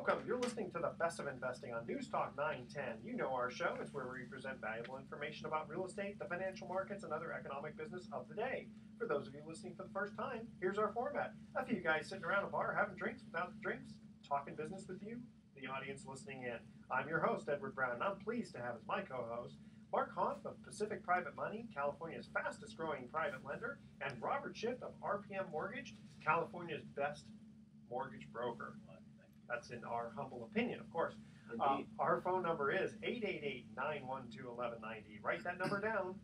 welcome. You're listening to the Best of Investing on News Talk 910. You know our show. It's where we present valuable information about real estate, the financial markets, and other economic business of the day. For those of you listening for the first time, here's our format. A few guys sitting around a bar having drinks without the drinks, talking business with you, the audience listening in. I'm your host, Edward Brown, and I'm pleased to have as my co-host Mark Hoff of Pacific Private Money, California's fastest growing private lender, and Robert Schiff of RPM Mortgage, California's best mortgage broker. That's in our humble opinion, of course. Our phone number is 888-912-1190. Write that number down,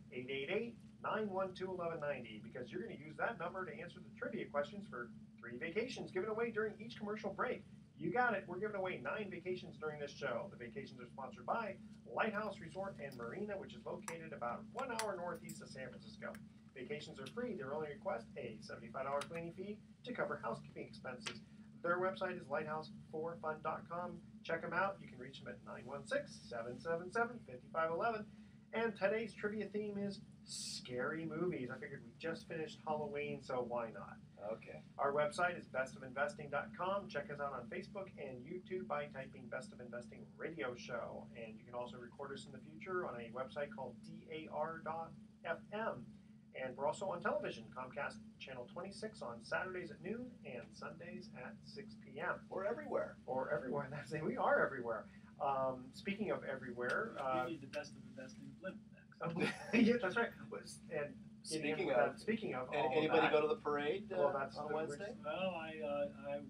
888-912-1190, because you're going to use that number to answer the trivia questions for 3 vacations given away during each commercial break. You got it. We're giving away 9 vacations during this show. The vacations are sponsored by Lighthouse Resort and Marina, which is located about 1 hour northeast of San Francisco. Vacations are free. Their only request, a $75 cleaning fee to cover housekeeping expenses. Their website is lighthouse4fun.com. Check them out. You can reach them at 916-777-5511. And today's trivia theme is scary movies. I figured we just finished Halloween, so why not? Okay. Our website is bestofinvesting.com. Check us out on Facebook and YouTube by typing Best of Investing Radio Show. And you can also record us in the future on a website called dar.fm. And we're also on television, Comcast Channel 26 on Saturdays at noon and Sundays at 6 p.m. We're everywhere. Or everywhere. That's it. We are everywhere. Speaking of everywhere... you need the Best of Investing blimp next. Yeah, that's right. And Speaking of, anybody go to the parade that's on Wednesday? Well, I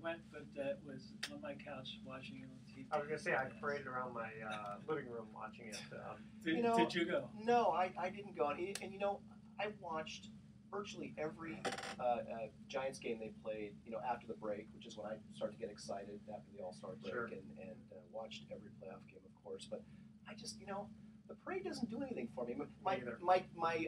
went, but it was on my couch watching it on TV. I was going to say, I paraded around my living room watching it. Did you go? No, I didn't go. And I watched virtually every Giants game they played, after the break, which is when I started to get excited after the All-Star break, sure. and watched every playoff game, of course. But I just, the parade doesn't do anything for me. My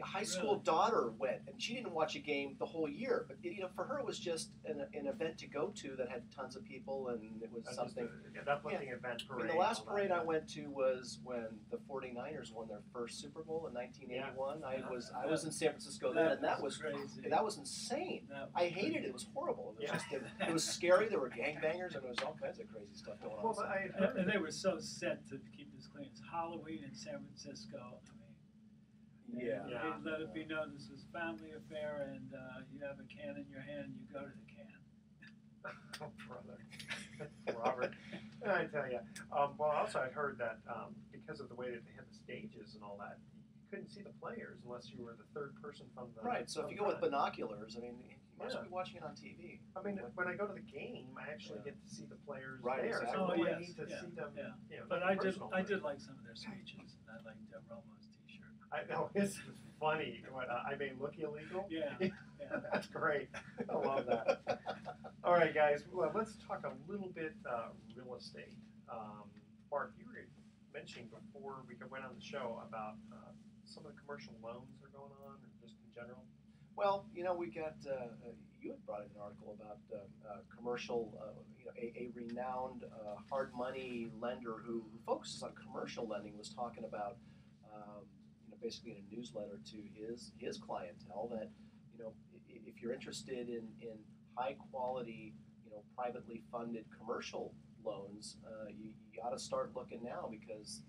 high school daughter went, and she didn't watch a game the whole year. But for her, it was just an event to go to that had tons of people, and it was something. An uplifting event parade. The last parade I went to was when the 49ers won their first Super Bowl in 1981. Yeah. I was in San Francisco then, and that was crazy. That was insane. I hated it. It was horrible. It was Yeah. it was scary. There were gangbangers, and there was all kinds of crazy stuff going on. But and they were so set to keep this clean. It's Halloween in San Francisco. Let it be known this was a family affair, and you have a can in your hand, you go to the can. Oh, brother. Robert. I tell you. Well, also I'd heard that because of the way that they had the stages and all that, you couldn't see the players unless you were the third person from the... Right, so if you go with binoculars, you must be watching it on TV. When I go to the game, I actually get to see the players right, there. Exactly. So I yes, need to see them. Yeah. But I did like some of their speeches, and I liked Romo's T-shirt. I know, it's funny. I may look illegal? Yeah. That's great. I love that. All right, guys. Well, let's talk a little bit real estate. Mark, you were mentioning before we went on the show about some of the commercial loans that are going on, or just in general. Well, we got you had brought in an article about commercial, a renowned hard money lender who focuses on commercial lending was talking about, basically in a newsletter to his clientele that, if you're interested in high quality, privately funded commercial loans, you ought to start looking now because,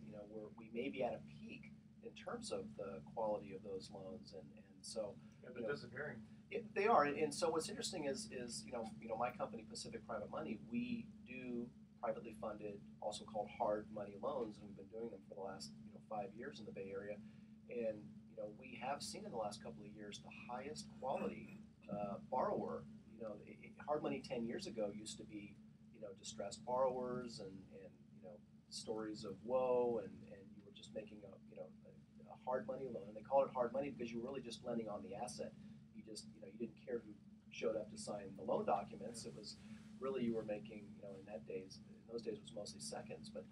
we may be at a peak in terms of the quality of those loans, and so they're disappearing. They are, and so what's interesting is my company, Pacific Private Money, we do privately funded, also called hard money loans, and we've been doing them for the last 5 years in the Bay Area, and we have seen in the last couple of years the highest quality borrower. Hard money 10 years ago used to be distressed borrowers and stories of woe, and you were just making a hard money loan. And they call it hard money because you were really just lending on the asset. You just you didn't care who showed up to sign the loan documents. It was really you were making in those days it was mostly seconds. But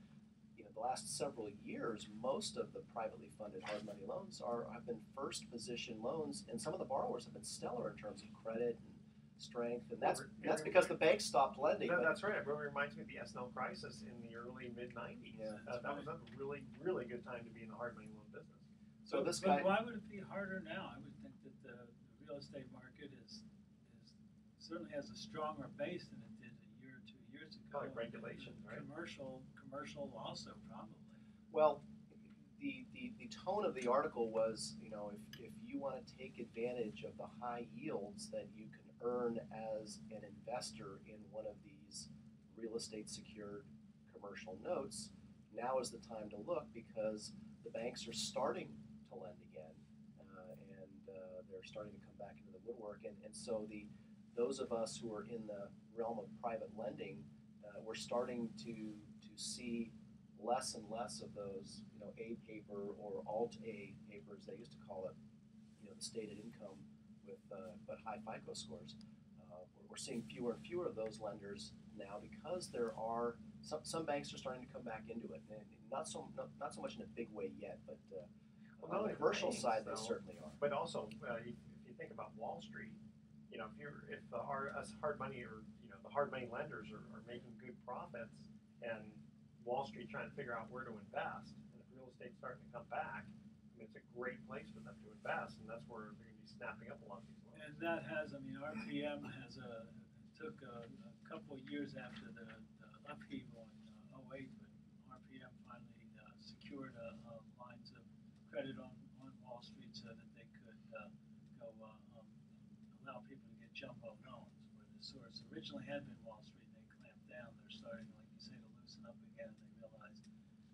the last several years, most of the privately funded hard money loans have been first position loans, and some of the borrowers have been stellar in terms of credit and strength, and that's because the banks stopped lending. That's right. It really reminds me of the S&L crisis in the early mid-'90s. Yeah, that was a really, really good time to be in the hard money loan business. So but why would it be harder now? I would think that the real estate market is certainly has a stronger base than it did a year or 2 years years ago. Probably regulations, right? Commercial also probably. Well, the tone of the article was, if you want to take advantage of the high yields that you can earn as an investor in one of these real estate secured commercial notes, now is the time to look because the banks are starting to lend again, and they're starting to come back into the woodwork, and so those of us who are in the realm of private lending, we're starting to see less and less of those, A paper or Alt A papers, they used to call it, the stated income with but high FICO scores. We're seeing fewer and fewer of those lenders now because there are some banks are starting to come back into it, and not so much in a big way yet, but Well, on the not commercial only side banks, they though, certainly are. But also, if you think about Wall Street, if us hard money or the hard money lenders are making good profits, and Wall Street trying to figure out where to invest, and if real estate's starting to come back, it's a great place for them to invest, and that's where they're going to be snapping up a lot of these loans. And that has, RPM took a couple of years after the upheaval in '08, but RPM finally secured lines of credit on Wall Street so that they could go allow people to get jumbo loans, where the source originally had been Wall Street. They clamped down. They're starting, like you say, to loosen up again. They realize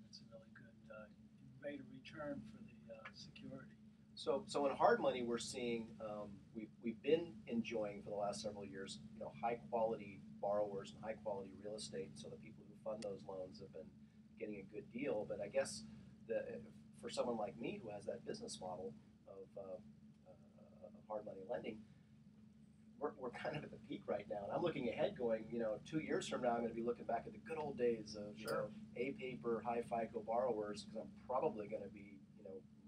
it's a really good rate of return for the security. So in hard money, we're seeing we've been enjoying for the last several years, high quality borrowers and high quality real estate. So the people who fund those loans have been getting a good deal. But I guess for someone like me who has that business model of hard money lending, we're kind of at the peak right now. And I'm looking ahead, going, 2 years from now, I'm going to be looking back at the good old days of A paper, high FICO borrowers, because I'm probably going to be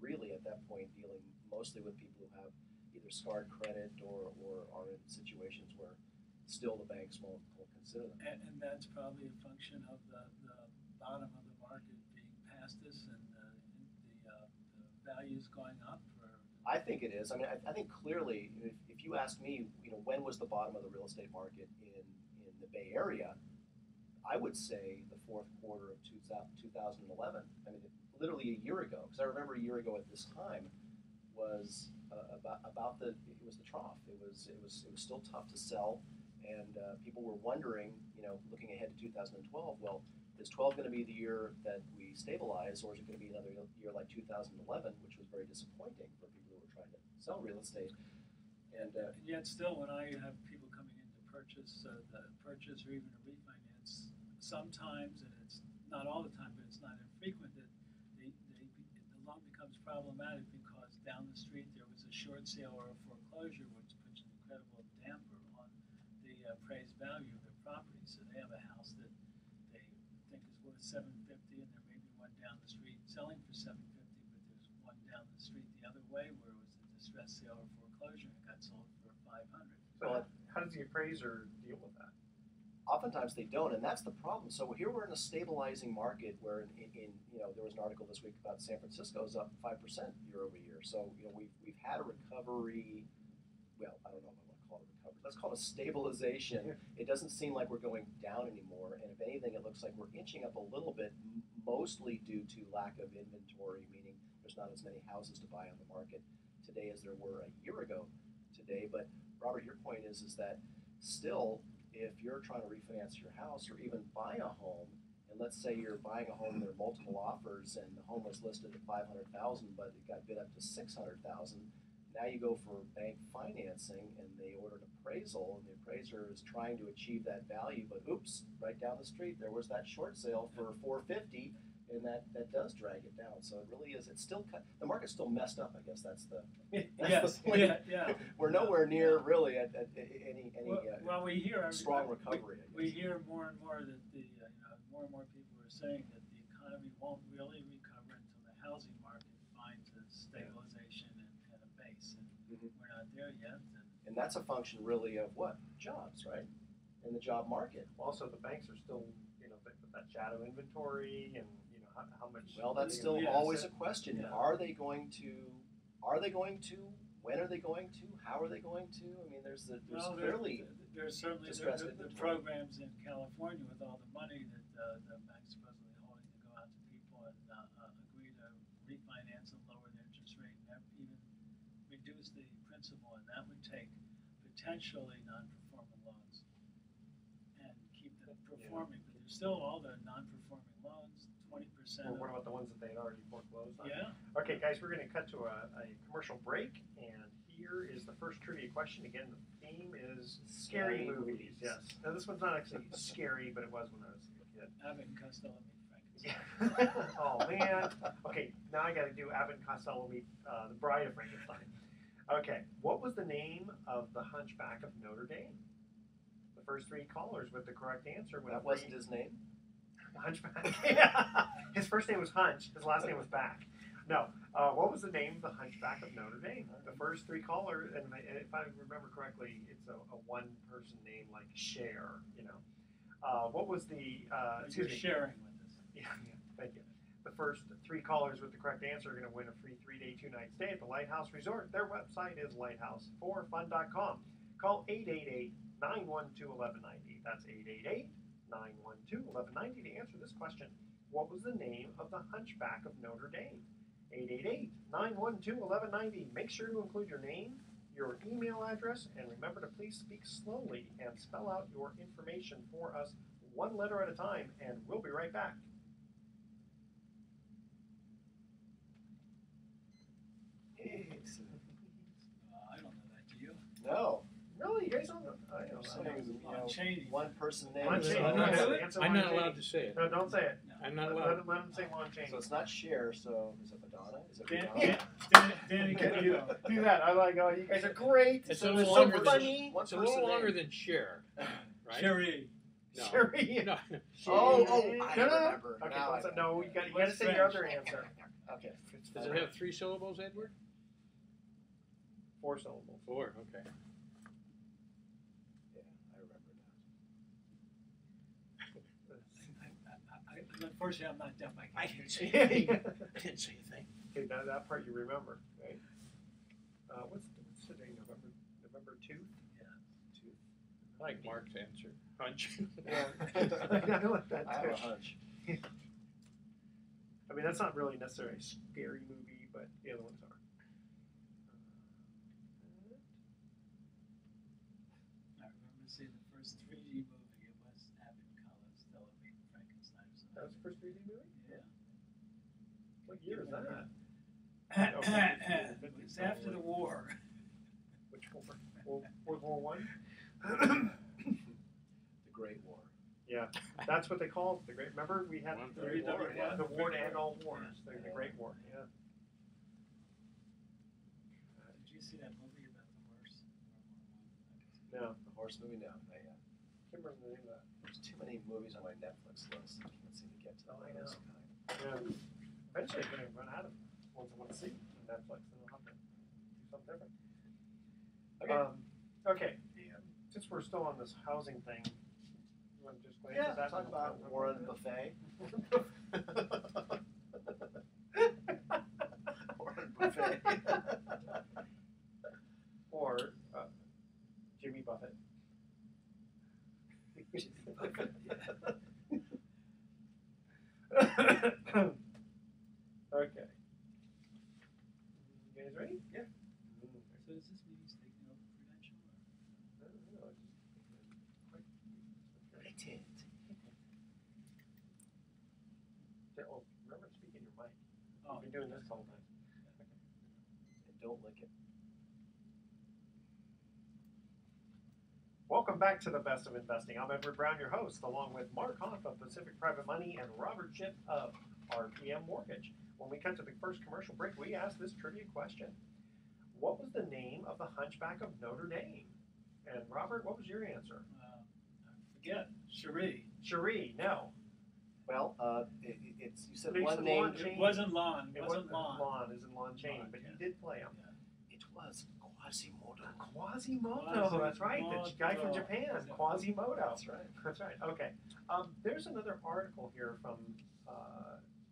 really at that point dealing mostly with people who have either scarred credit or are in situations where still the banks won't consider them. And that's probably a function of the bottom of the market being past us and the values going up. I think it is. I think clearly, if you ask me, when was the bottom of the real estate market in the Bay Area, I would say the fourth quarter of 2011. Literally a year ago, because I remember a year ago at this time was it was the trough. It was still tough to sell, and people were wondering, looking ahead to 2012. Well, is 12 going to be the year that we stabilize, or is it going to be another year like 2011, which was very disappointing for people who were trying to sell real estate? And yet, still, when I have people coming in to purchase or even a refinance, sometimes, and it's not all the time, but it's not infrequent, that the loan becomes problematic because down the street there was a short sale or a foreclosure, which puts an incredible damper on the appraised value of their property. So they have a house that they think is worth $750, and there may be one down the street selling for $750, but there's one down the street the other way where it was a distressed sale or foreclosure and it got sold for $500. So how does the appraiser deal with that? Oftentimes they don't, and that's the problem. So here we're in a stabilizing market where, there was an article this week about San Francisco is up 5% year over year. So we've had a recovery. Well, I don't know if I want to call it a recovery. Let's call it a stabilization. Yeah. It doesn't seem like we're going down anymore, and if anything, it looks like we're inching up a little bit, mostly due to lack of inventory, meaning there's not as many houses to buy on the market today as there were a year ago today. But Robert, your point is that still, if you're trying to refinance your house or even buy a home, and let's say you're buying a home, there are multiple offers, and the home was listed at $500,000, but it got bid up to $600,000. Now you go for bank financing, and they order an appraisal, and the appraiser is trying to achieve that value, but oops, right down the street there was that short sale for $450, and that does drag it down. So it really is. It's still the market's still messed up. I guess that's the point. Yeah. We're nowhere near really at any we hear strong recovery. We hear more and more that more and more people are saying that the economy won't really recover until the housing market finds a stabilization and a base, and we're not there yet. And that's a function really of what? Jobs, right? In the job market. Also, the banks are still, that shadow inventory and how much. Well, that's still always a question. Yeah. Are they going to? When are they going to? How are they going to? There's clearly There's certainly distressed the inventory. programs in California with all the money that the bank's supposedly holding to go out to people and agree to refinance and lower the interest rate and even reduce the principal, and that would take potentially non-performing loans and keep them performing. But there's still all the non-performing loans, 20%. Well, what about the ones that they had already foreclosed on? Yeah. Okay, guys, we're going to cut to a commercial break, and here is the first trivia question. Again, the theme is scary movies. Yes. Now, this one's not actually scary, but it was when I was a kid. Abbott and Costello meet Frankenstein. Yeah. Oh, man. Okay, now I got to do Abbott and Costello meet the Bride of Frankenstein. Okay, what was the name of the Hunchback of Notre Dame? The first three callers with the correct answer. That wasn't his name? Hunchback. Yeah. His first name was Hunch. His last name was Back. No. What was the name of the Hunchback of Notre Dame? The first three callers, and if I remember correctly, it's a one-person name like Cher. You know. What was the? You're Excuse me. sharing with us. Yeah. Thank you. The first three callers with the correct answer are going to win a free 3-day, 2-night stay at the Lighthouse Resort. Their website is lighthouse4fun.com. Call 888-912-1190. That's 888-912-1190 to answer this question. What was the name of the Hunchback of Notre Dame? 888-912-1190. Make sure to include your name, your email address, and remember to please speak slowly and spell out your information for us one letter at a time, and we'll be right back. I don't know that. Do you? No. Really? You guys don't know? I You're don't saying, know. Lon Chaney. one person name. Lon Chaney. I'm Go not- ahead. Answer I'm Lon not Chaney. allowed to say it. No, don't say it. I'm not Let allowed. him say Lon Chaney. So it's not Cher, so is it Madonna? Is it Dan, Madonna? Danny Okay, DeVito. do that. I like. Oh, you guys are great. It's So a little so longer than- funny. One It's a person little longer name. than Cher, right? Sherry. No. Sherry. No. Oh, No, I no, no. remember. Okay, Now what's I that? know. No, you got to What's say your French? other answer. Okay. Does it have 3 syllables, Edward? 4 syllables. 4. Okay. Yeah, I remember Unfortunately, I'm not deaf. I didn't say Yeah. anything. I didn't say anything. Okay, that part you remember, right? What's today? November 2? I like Mark's answer. Hunch. Yeah. I like that I have a too. hunch. I mean, that's not really necessarily a scary movie, but the other ones are. I remember seeing the first 3D movie. It was Abbott and Costello meet Frankenstein. So That was the first 3D movie? yeah. What year is that? It was after the war. Which war? World War One? The Great War. Yeah, that's what they called it, the Great. Remember, we had One the, Great war, War, yeah. the war to end all wars, the Yeah. Great War. Yeah. Did you see that movie about the horse? No, The horse movie? No, not yet. can't remember the name of that. There's too many movies on my Netflix list. I can't seem to get to them. Oh, I know. Yeah. Eventually, I'm going to run out of ones I want to see on Netflix, and I'll have to do something different. Okay. Okay. Since we're still on this housing thing, you want to just glance Yeah, at that? talk about Warren Buffet. Warren Buffet. Or Jimmy Buffett. Okay. You guys ready? Yeah. So does this mean he's taking over Prudential? I don't know, Oh, remember speaking your mic. Oh, You've been doing this the whole time. And don't lick it. Welcome back to the Best of Investing. I'm Edward Brown, your host, along with Mark Hoff of Pacific Private Money and Robert Chip of RPM Mortgage. When we cut to the first commercial break, we asked this trivia question. What was the name of the Hunchback of Notre Dame? And Robert, what was your answer? I forget. Cherie. Cherie, no. Well, it's you said But he one said name. Lon Chaney. It wasn't Lon. It wasn't Lon. Lon, as in Lon Chaney, Lon, but yeah. he did play him. It was Quasimodo. Quasimodo, that's right. The guy from Japan, Quasimodo. That's right. That's right. Okay. There's another article here from,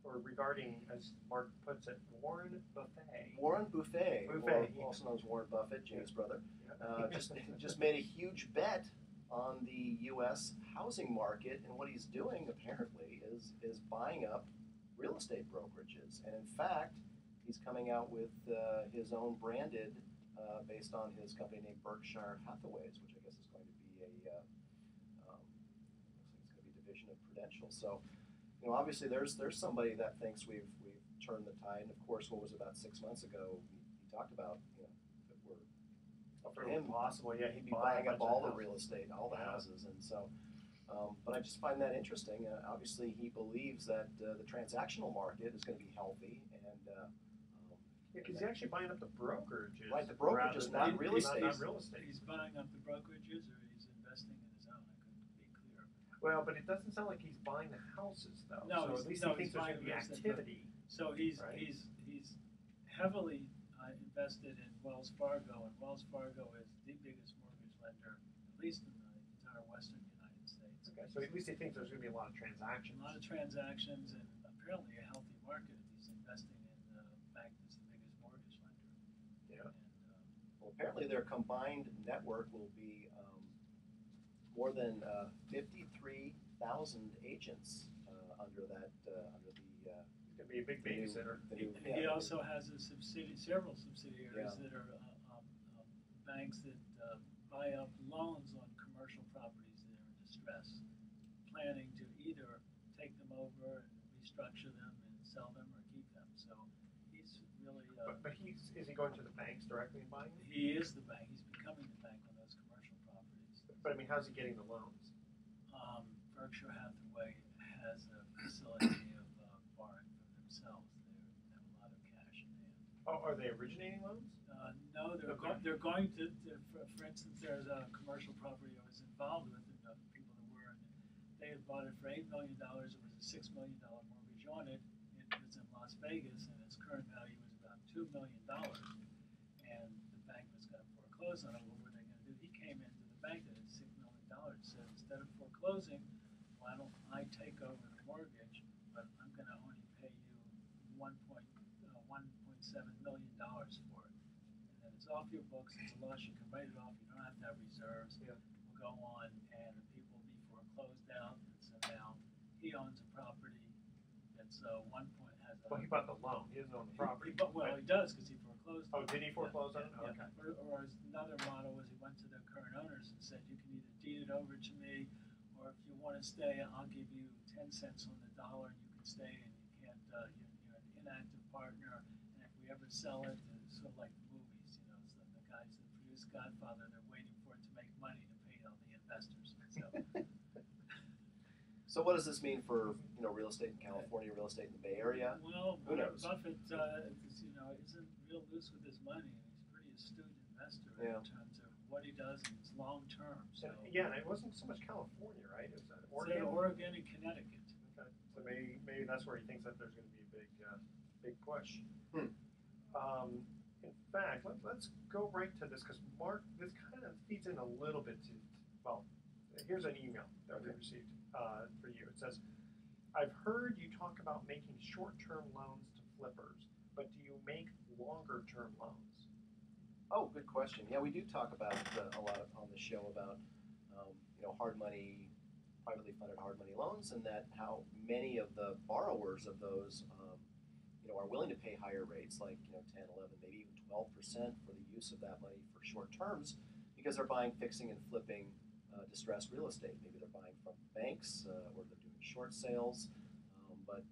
or regarding, as Mark puts it, Warren Buffet. Warren Buffet, Buffet. or also known as Warren Buffett, James' brother, Yeah. just made a huge bet on the U.S. housing market, and what he's doing apparently is buying up real estate brokerages. And in fact, he's coming out with his own branded, based on his company named Berkshire Hathaways, which I guess is going to be looks like it's going to be a division of Prudential. So, obviously there's somebody that thinks we've turned the tide. And of course, what was about 6 months ago, he talked about, that we're For him, possible, yeah, he'd he'd be buy buying a up bunch all of the real houses. estate, all the Yeah. houses, and so. But I just find that interesting. Obviously, he believes that the transactional market is going to be healthy, and Because he's actually buying up the brokerages. Right, the brokerages, rather than- not real estate. Not real estate. He's buying up the brokerages, or he's investing in his own. I couldn't be clear. Well, but it doesn't sound like he's buying the houses, though. No, so he's- at least no, he thinks he's there's going to be buying real estate, activity. So he's Right. he's heavily invested in Wells Fargo, and Wells Fargo is the biggest mortgage lender, at least in the entire Western United States. Okay, so at least he thinks there's going to be a lot of transactions. A lot of transactions, and apparently a healthy market if he's investing in a bank that's the biggest mortgage lender. Yeah. And, well, apparently their combined network will be more than 53,000 agents under that under the. He's going to be a big the new- babysitter. the new- he yeah, the new- also has several subsidiaries Yeah. that are banks that buy up loans on commercial properties that are in distress, planning to either take them over and restructure them and sell them or keep them. So he's really But is he going to the banks directly and buying them? he is the bank. He's becoming the bank on those commercial properties. But I mean, how's he getting the loans? Berkshire Hathaway has a facility of borrowing from themselves. They have a lot of cash in hand. Oh, are they originating loans? No, they're going to for instance, there's a commercial property I was involved with, and the people that were in it, they had bought it for $8 million. It was a $6 million mortgage on it. It was in Las Vegas, and its current value was about $2 million. And the bank was going to foreclose on it. What were they going to do? He came into the bank that had $6 million and said, instead of foreclosing, why don't I take over the mortgage, but I'm going to only pay you $1.7 million for it. And then it's off your books, it's a loss, you can write it off, you don't have to have reserves. Yeah. We'll go on, and the people will be foreclosed out, and so now he owns a property that's has a. Well, he bought the loan. He doesn't own the property. Well, he does, because he foreclosed. Oh, did he foreclose on it? Yeah, Okay. Or another model was he went to the current owners and said, you can either deed it over to me, or if you want to stay, I'll give you 10 cents on the dollar, and you can stay, and you can't, you're an inactive partner, and if we ever sell it, it's sort of like the movies, it's the guys that produce Godfather, they're waiting for it to make money to pay all the investors. So, So what does this mean for real estate in California, real estate in the Bay Area? well, Who Warren knows? Buffett, isn't real loose with his money, and he's a pretty astute investor Yeah. in terms of what he does, and it's long term. So, Yeah, and it wasn't so much California, right? It was Oregon, Oregon. Oregon and Connecticut. Okay. So maybe that's where he thinks that there's going to be a big push. Hmm. In fact, let's go right to this because Mark, this kind of feeds in a little bit to. Well, here's an email that we received for you. It says, "I've heard you talk about making short-term loans to flippers, but do you make longer-term loans?" Oh, good question. Yeah, we do talk about a lot on the show about hard money, privately funded hard money loans, and that how many of the borrowers of those are willing to pay higher rates, like 10, 11, maybe even 12% for the use of that money for short terms, because they're buying, fixing, and flipping distressed real estate. Maybe they're buying from banks or they're doing short sales, but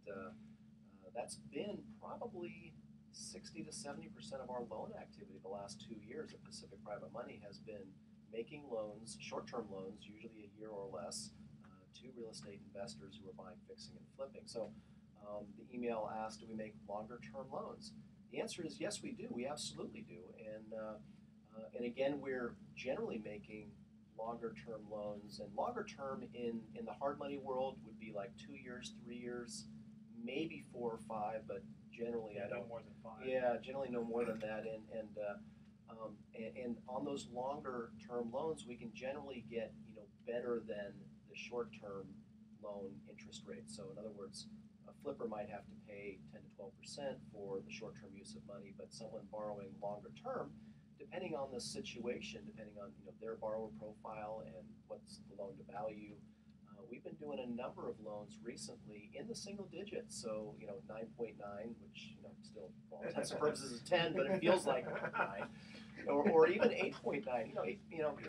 that's been probably 60 to 70% of our loan activity the last 2 years at Pacific Private Money has been making loans, short-term loans, usually a year or less, to real estate investors who are buying, fixing, and flipping. So the email asked, do we make longer-term loans? The answer is yes, we do. We absolutely do. And again, we're generally making longer-term loans. And longer-term in the hard money world would be like 2 years, 3 years, maybe 4 or 5, but generally I No don't. more than 5. Yeah, generally no more than that. And on those longer term loans, we can generally get better than the short term loan interest rate. So in other words, a flipper might have to pay 10 to 12% for the short term use of money, but someone borrowing longer term depending on the situation, depending on their borrower profile and what's the loan to value, we've been doing a number of loans recently in the single digits. So 9.9, which still for all intents and purposes is 10, but it feels like 9, or even 8.9.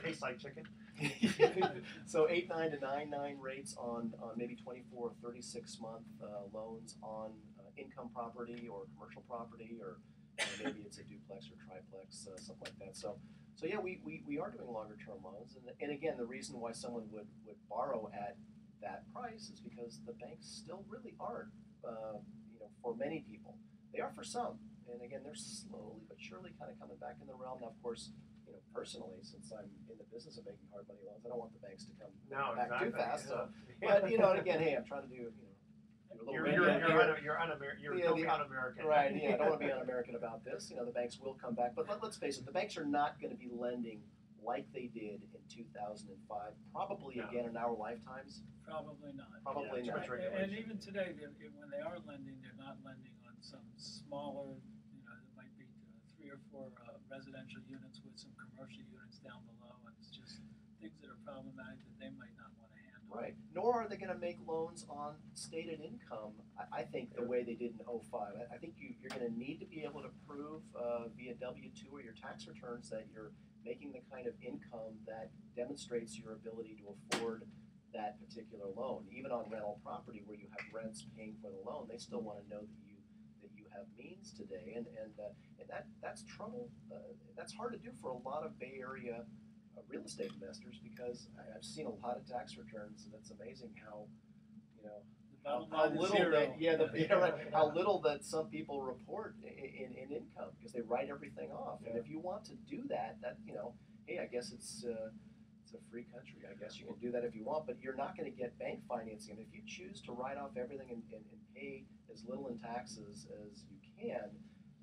Tastes like chicken. So 8.9 to 9.9 rates on maybe 24 or 36 month loans on income property or commercial property, or maybe it's a duplex or triplex, something like that. So yeah, we are doing longer term loans, and again, the reason why someone would borrow at that price is because the banks still really aren't, for many people. They are for some, and again, they're slowly but surely kind of coming back in the realm. Now, of course, personally, since I'm in the business of making hard money loans, I don't want the banks to come back too fast. Yeah. So, but and again, hey, I'm trying to do a little You're un-American. Right, yeah, I don't want to be un-American about this. The banks will come back. But let's face it, the banks are not going to be lending like they did in 2005, probably again in our lifetimes. Probably not. Probably too not. much regulation. And even today, when they are lending, they're not lending on some smaller, it might be 3 or 4 residential units with some commercial units down below, and it's just things that are problematic that they might not want to handle. Right. Nor are they going to make loans on stated income, I think, the way they did in 05. I think you're going to need to be able to prove via W-2 or your tax returns that you're making the kind of income that demonstrates your ability to afford that particular loan. Even on rental property where you have rents paying for the loan, they still want to know that you have means today, and that's trouble. That's hard to do for a lot of Bay Area real estate investors, because I've seen a lot of tax returns, and it's amazing how how little how little that some people report in income, because they write everything off. And if you want to do that, hey, I guess it's a free country. I guess you can do that if you want, but you're not going to get bank financing. And if you choose to write off everything and pay as little in taxes as you can,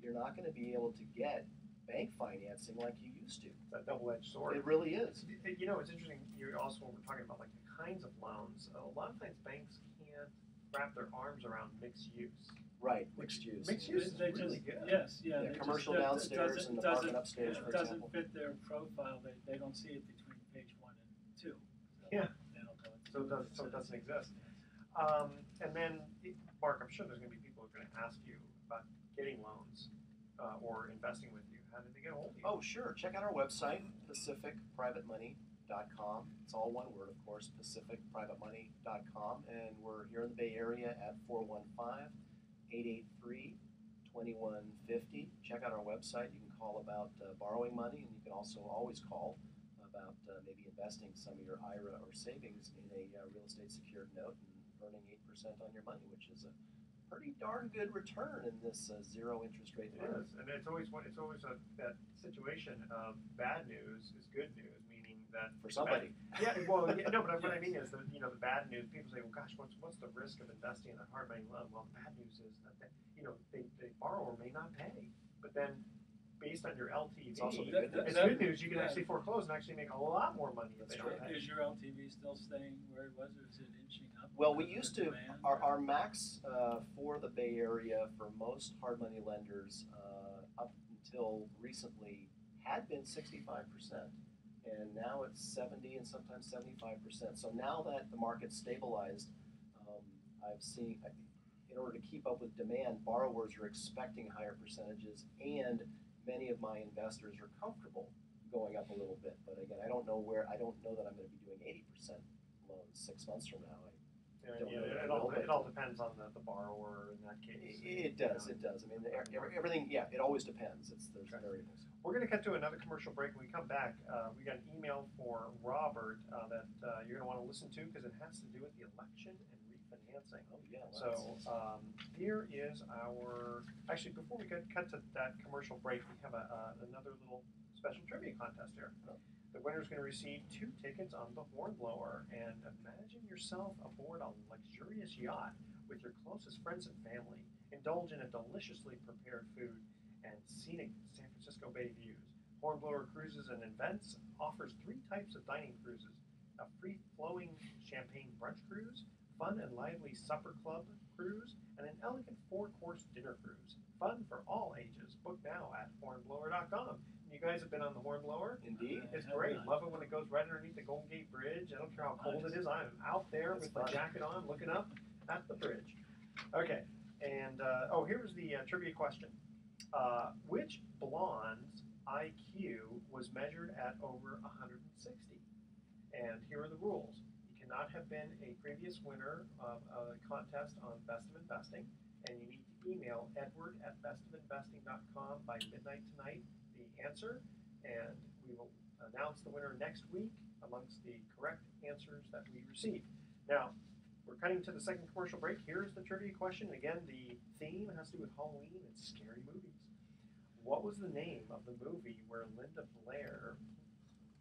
you're not going to be able to get bank financing like you used to. It's a double-edged sword. It really is. It's interesting. You also, when we're talking about like the kinds of loans, a lot of times banks can't wrap their arms around mixed use. Right, mixed use. Mixed use is really good. Yes, yeah. Yeah, commercial downstairs and apartment upstairs, for It doesn't example. fit their profile. They don't see it between page 1 and 2. So Yeah. They don't know So it doesn't exist. And then, Mark, I'm sure there's going to be people who are going to ask you about getting loans or investing with you. How did they get a hold of you? Oh, sure. Check out our website, pacificprivatemoney.com. It's all one word, of course, pacificprivatemoney.com. And we're here in the Bay Area at 415-883-2150. Check out our website. You can call about borrowing money, and you can also always call about maybe investing some of your IRA or savings in a real estate secured note and earning 8% on your money, which is a pretty darn good return in this zero interest rate It environment. is, and it's always that situation of bad news is good news, meaning that For somebody. But what I mean is that the bad news. People say, well, gosh, what's the risk of investing in a hard money loan? Well, the bad news is that the borrower may not pay, but then based on your LTV, It's also the good news. it's good news. You can actually foreclose and actually make a lot more money if That's they true. don't pay. Is your LTV still staying where it was, or is it inching up? Well, we because used of to, demand, our or- max for the Bay Area for most hard money lenders up until recently had been 65%. And now it's 70 and sometimes 75%. So now that the market's stabilized, I've seen, in order to keep up with demand, borrowers are expecting higher percentages, and many of my investors are comfortable going up a little bit. But again, I don't know that I'm going to be doing 80% loans 6 months from now. It all depends on the borrower in that case. It does. I mean, everything. Yeah, it always depends. There's variables. We're going to cut to another commercial break. When we come back, we got an email for Robert that you're going to want to listen to because it has to do with the election and refinancing. Oh yeah. So here is our. Actually, before we cut to that commercial break, we have another little special trivia contest here. The winner is going to receive 2 tickets on the Hornblower, and imagine yourself aboard a luxurious yacht with your closest friends and family. Indulge in a deliciously prepared food and scenic San Francisco Bay views. Hornblower Cruises and Events offers 3 types of dining cruises: a free-flowing champagne brunch cruise, fun and lively supper club cruise, and an elegant 4-course dinner cruise. fun for all ages. Book now at hornblower.com. You guys have been on the Hornblower. Indeed. It's I have great. not. Love it when it goes right underneath the Golden Gate Bridge. I don't care how cold it is. I'm out there It's with my fun. jacket on, looking up at the bridge. Okay, and here's the trivia question: which blonde's IQ was measured at over 160? And here are the rules: you cannot have been a previous winner of a contest on Best of Investing, and you need to email edward@bestofinvesting.com by midnight tonight the answer, and we will announce the winner next week amongst the correct answers that we receive. Now, we're cutting to the second commercial break. Here's the trivia question. Again, the theme has to do with Halloween and scary movies. What was the name of the movie where Linda Blair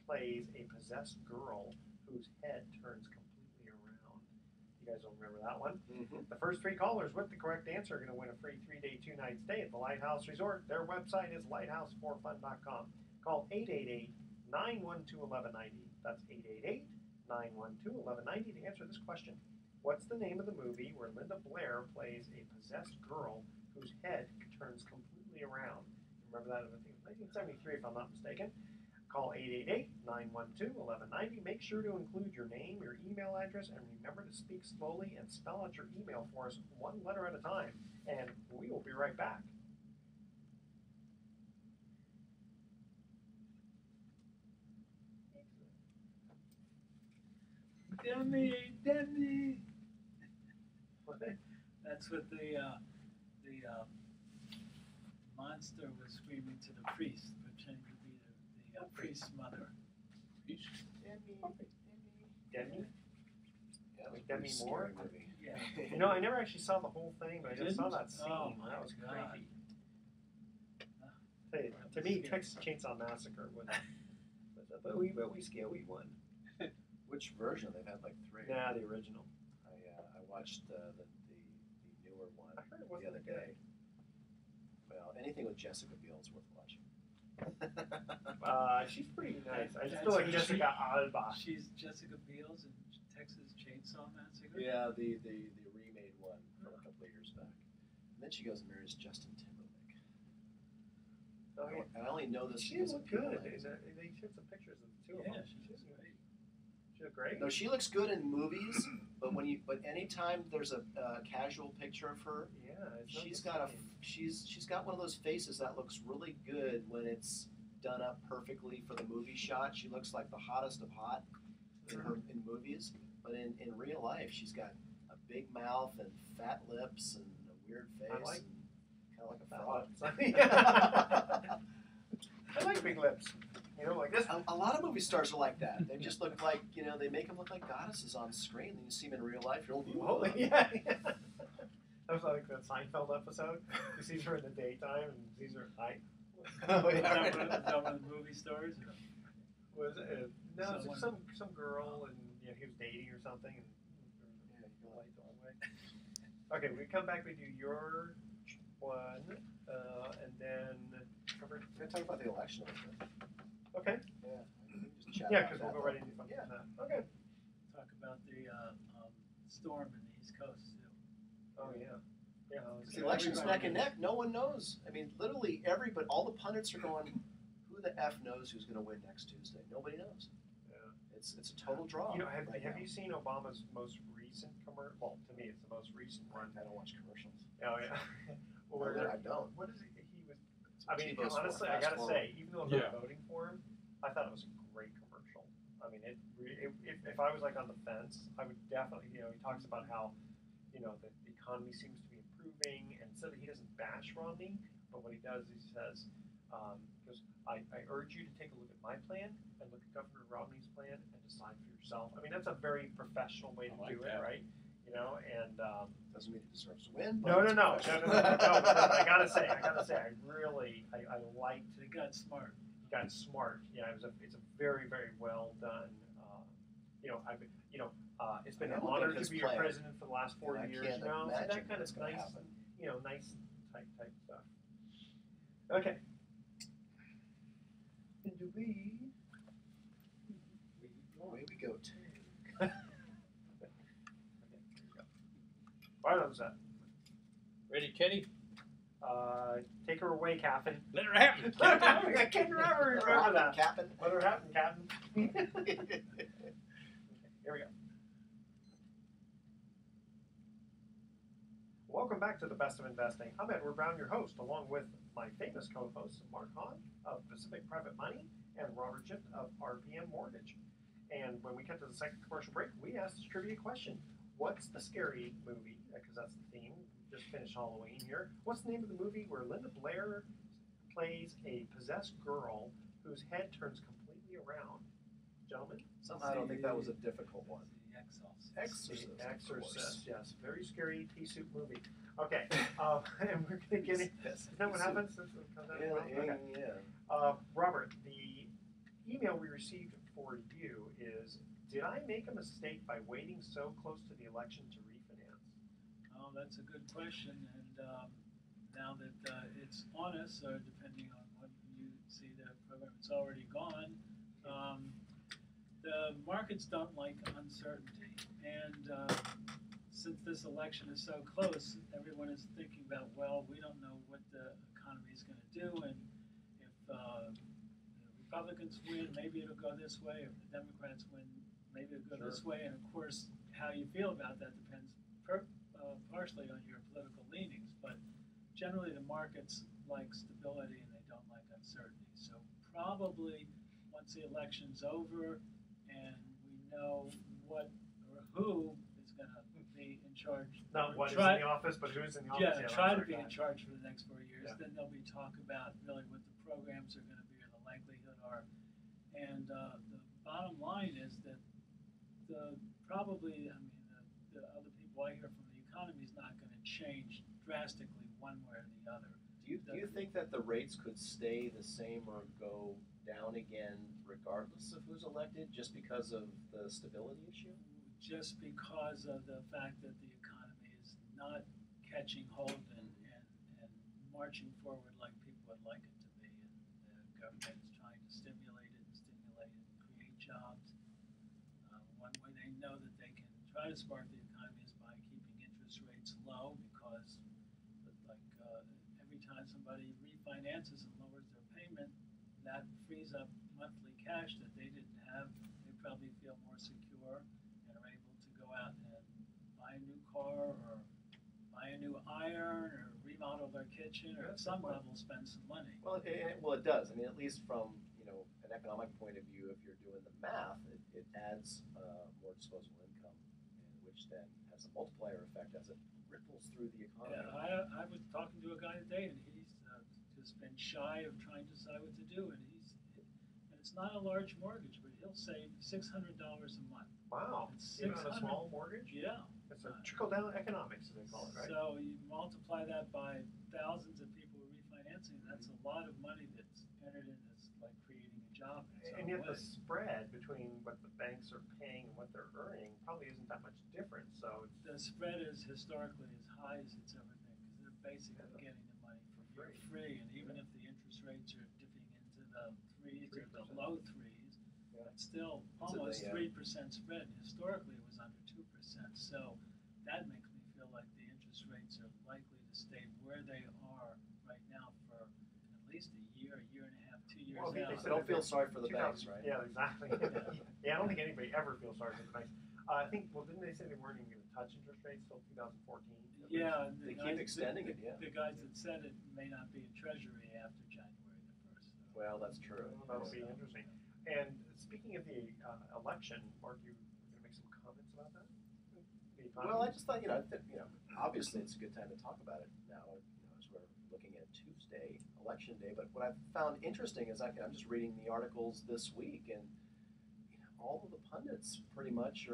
plays a possessed girl whose head turns completely around? You guys don't remember that one? Mm-hmm. The first three callers with the correct answer are going to win a free 3-day, 2-night stay at the Lighthouse Resort. Their website is lighthouseforfun.com. Call 888-912-1190. That's 888-912-1190 to answer this question. What's the name of the movie where Linda Blair plays a possessed girl whose head turns completely around? Remember that? I think it was 1973, if I'm not mistaken. Call 888-912-1190. Make sure to include your name, your email address, and remember to speak slowly and spell out your email for us one letter at a time. And we will be right back. Demi. That's what the monster was screaming to the priest, pretending to be the priest's mother. Demi? Yeah, it was a Demi pretty Moore? scary movie. Yeah. You know, I never actually saw the whole thing, but I just saw Didn't? that scene. Oh, my That was God. creepy. Hey, to me, Texas Chainsaw Massacre was but we won. Which version? They've had like three. Nah, the original. I watched the newer one I heard it the wasn't other good. day. Well, anything with Jessica Biel is worth watching. She's pretty nice. I just That's feel like her Jessica Alba. She's Jessica Biel's in Texas Chainsaw Massacre. Yeah, the remade one from a couple of years back. And then she goes and marries Justin Timberlake. Oh, yeah. And I only know this She because look of people good. like- They showed some pictures of the two of Yeah, them. she's great. She look great. No, she looks good in movies, but anytime there's a casual picture of her, Yeah, it's not she's the got same. she's got one of those faces that looks really good when it's done up perfectly for the movie shot. She looks like the hottest of hot in movies, but in real life, she's got a big mouth and fat lips and a weird face, I like and kind of like a Fat frog. lips. I like big lips. You know, like this. A lot of movie stars are like that. They just look like, they make them look like goddesses on screen. Then you see them in real life, you're like, Oh, yeah. That was like that Seinfeld episode. He sees her in the daytime and sees her at night. Oh, Is yeah, that right. one of the movie stars? Or? Was it? No, it was Someone- some girl and he was dating or something. And Yeah, you go light the wrong way. Okay, we come back. We do your one, and then. We're going to talk about the election a little bit. Okay. Yeah, we can just chat Yeah, about because that, we'll go though. right into something. Yeah. Okay. Talk about the storm in the East Coast too. Oh yeah. Yeah. The election's neck and neck. No one knows. I mean, literally all the pundits are going, who the F knows who's going to win next Tuesday? Nobody knows. Yeah. It's a total draw. You know, have right now. you seen Obama's most recent commercial? Well, to me, it's the most recent one. I don't watch commercials. Oh yeah. I don't. What is it? He was. It's I mean, T-Bo's honestly, for I gotta fast say, even though I'm Yeah. not voting for him, I thought it was a great commercial. I mean, if I was like on the fence, I would definitely. He talks about how, the economy seems to be improving, and so he doesn't bash Romney, but what he does is he says, because I urge you to take a look at my plan and look at Governor Romney's plan and decide for yourself. I mean, that's a very professional way to I like do that. it, right? And. Doesn't mean he deserves to win. No. But I gotta say, I liked. They got smart. Got smart. Yeah, it's a very, very well done. It's been I an don't honor think to his be your plan- president for the last 4 I years. can't So imagine that kind what's of gonna nice, happen. nice type stuff. Okay. Do we? Away we go. Right on set. Ready, Kenny? Take her away, Captain. Let her happen. Let her happen. I can't remember that. Captain. Let her happen, Captain. Here we go. Welcome back to the Best of Investing. I'm Edward Brown, your host, along with my famous co-hosts, Mark Hahn of Pacific Private Money and Robert Schiff of RPM Mortgage. And when we get to the second commercial break, we asked this trivia question. What's the scary movie? Because that's the theme. We just finished Halloween here. What's the name of the movie where Linda Blair plays a possessed girl whose head turns completely around? Gentlemen? Somehow I don't think that was a difficult one. The Exorcist. Exorcist. The of Exorcist, course. yes. Very scary pea soup movie. Okay, and we're going to get in. Yes. Is that what happens? Since it comes out? Yeah, Okay. yeah. Robert, the email we received for you is, did I make a mistake by waiting so close to the election to refinance? Oh, that's a good question. And now that it's on us, or depending on what you see the program, it's already gone. The markets don't like uncertainty. And since this election is so close, everyone is thinking about, well, we don't know what the economy is going to do. And if the Republicans win, maybe it'll go this way. If the Democrats win, maybe it'll go this way. And of course, how you feel about that depends partially on your political leanings. But generally, the markets like stability and they don't like uncertainty. So probably once the election's over and we know what or who is going to be in charge. Not or what is in the office, but who's in the office. Yeah, try to that's be right. in charge for the next 4 years. Yeah. Then there'll be talk about really what the programs are going to be or the likelihood are. And the bottom line is that the other people I hear from the economy is not going to change drastically one way or the other. Do you think that the rates could stay the same or go down again regardless of who's elected, just because of the stability issue? Just because of the fact that the economy is not catching hold and marching forward like people would like it to be. And the government is trying to stimulate it and create jobs. One way they know that they can try to spark the economy is by keeping interest rates low, because every time somebody refinances and lowers their payment, that frees up monthly cash that they didn't have. They probably feel more secure and are able to go out and buy a new car or buy a new iron or remodel their kitchen or at some level spend some money. Well, it does. I mean, at least from an economic point of view, if you're doing the math, it adds more disposable income, which then has a multiplier effect as it ripples through the economy. Yeah, I was talking to a guy today, and he's just been shy of trying to decide what to do, and it's not a large mortgage, but he'll save $600 a month. Wow. It's Even on a 600 small mortgage? Yeah. It's a trickle-down economics, as they call it, right? So you multiply that by thousands of people refinancing, that's a lot of money that's entered in as like creating a job. And yet the spread between what the banks are paying and what they're earning probably isn't that much different. So the spread is historically as high as it's ever been, because they're basically getting the money for free. And even if the interest rates are dipping into the threes or the low threes, it's still almost 3% spread. Historically, it was under 2%. So that makes me feel like the interest rates are likely to stay where they are right now for at least a year and a half, 2 years Well, out. So don't feel sorry for the banks, right? Yeah, exactly. Yeah, I don't think anybody ever feels sorry for the banks. I think, didn't they say they weren't even going to touch interest rates till 2014? Yeah, They keep extending it, yeah. The guys that said it may not be in Treasury after January the 1st. So. Well, that's true. That'll be interesting. And speaking of the election, Mark, you were going to make some comments about that? Well, I just thought, obviously it's a good time to talk about it now, as we're looking at Tuesday, Election Day. But what I found interesting is I'm just reading the articles this week, and all of the pundits pretty much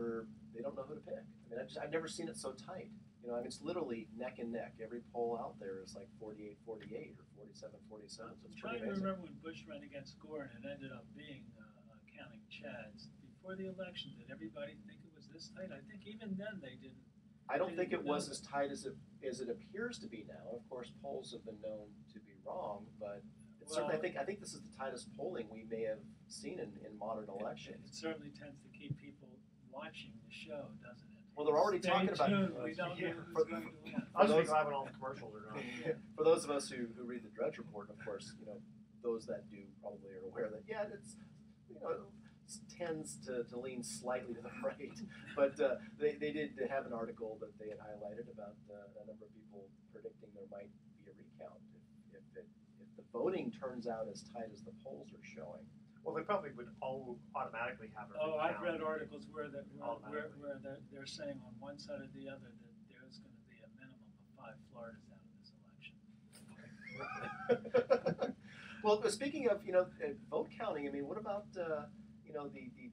they don't know who to pick. I mean, I've never seen it so tight. It's literally neck and neck. Every poll out there is like 48-48 or 47-47. So it's I'm pretty trying to amazing. remember when Bush ran against Gore and it ended up being counting Chads. Before the election, did everybody think it was this tight? I think even then they didn't. I don't They think it didn't was know as tight as it appears to be now. Of course, polls have been known to be wrong, but certainly I think this is the tightest polling we may have seen in modern elections. It certainly tends to keep people watching the show, doesn't it? Well, they're already Stay talking about. tuned. We don't Yeah. know who's going to win. I'll just be those- glad when all the commercials are gone. For those of us who read the Drudge Report, of course, those that do probably are aware that it's tends to lean slightly to the right. But they did have an article that they had highlighted about a number of people predicting there might be a recount if the voting turns out as tight as the polls are showing. Well, they probably would all automatically have a Oh, I've recount. read articles where Automatically. they're saying on one side or the other that there's going to be a minimum of 5 Floridas out of this election. Well, speaking of vote counting, I mean, what about the